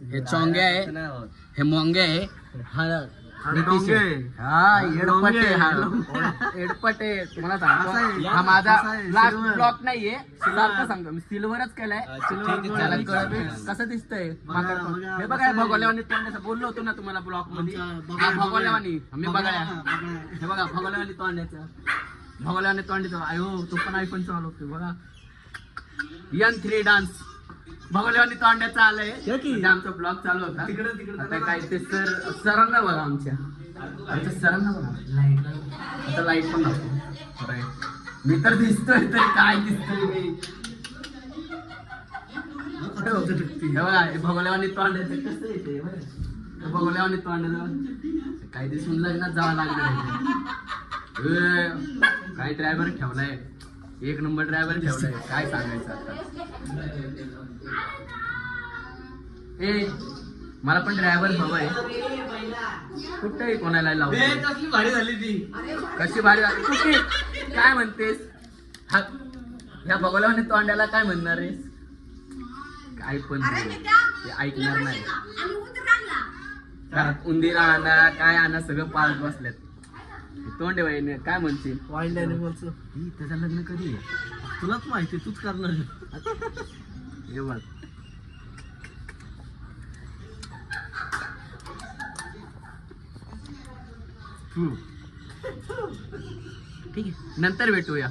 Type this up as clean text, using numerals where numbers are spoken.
हे चोंगे आहे, हे मोंगे आहे, हा नितीश आहे. हा एडपट आहे, हा एडपट आहे. तुम्हाला सांगतो हा माझा लास्ट ब्लॉक नाहीये, सारखं सांगतो मी सिल्वरच केलाय. त्याला कळत कसं दिसतंय हे बघा. भगोल्यावानी तोंडाचं बोललो होतो ना तुम्हाला ब्लॉक मध्ये. हा भगोल्यावानी मी बघा, हे बघा भगोल्यावानी तोंडाचं, भगोल्यावानी तोंडाचं. आयो तो पण आयफोन चालवतो बघा. N3 डान्स भगोल्यावानी तोंड्याचा आलंय. आमचा ब्लॉग चालू होता आता काय ते सरांना बघा, आमच्या सरांना बघा. आता लाईट पण लागतो. मी तर दिसतोय तरी काय दिसतोय मी. हे बघा भगोल्यावानी तोंड्याचं कसं येते भगोल्यावानी तोंड्याचं काय दिसून लग्नात जावं लागलं. काय ड्रायव्हर ठेवलाय, एक नंबर ड्रायव्हर ठेवलाय. काय सांगायचं आता. ए मला पण ड्रायव्हर हवाय. कुठे कोणाला लावू. कसली भारी झाली ती, कशी भारी झाली. कुठे काय म्हणतेस ह्या भगोल्यावानी तोंड्याला काय म्हणणार आहेस. काय पण ते ऐकणार नाही. घरात उंदीर आणा काय आणा सगळं पाळत बसल्यात. तोंड आहे काय म्हणते. वाईल्ड अॅनिमल्स त्याचं लग्न कधी आहे तुलाच माहिती, तूच करणार. हे बघ ठीक आहे नंतर भेटूया.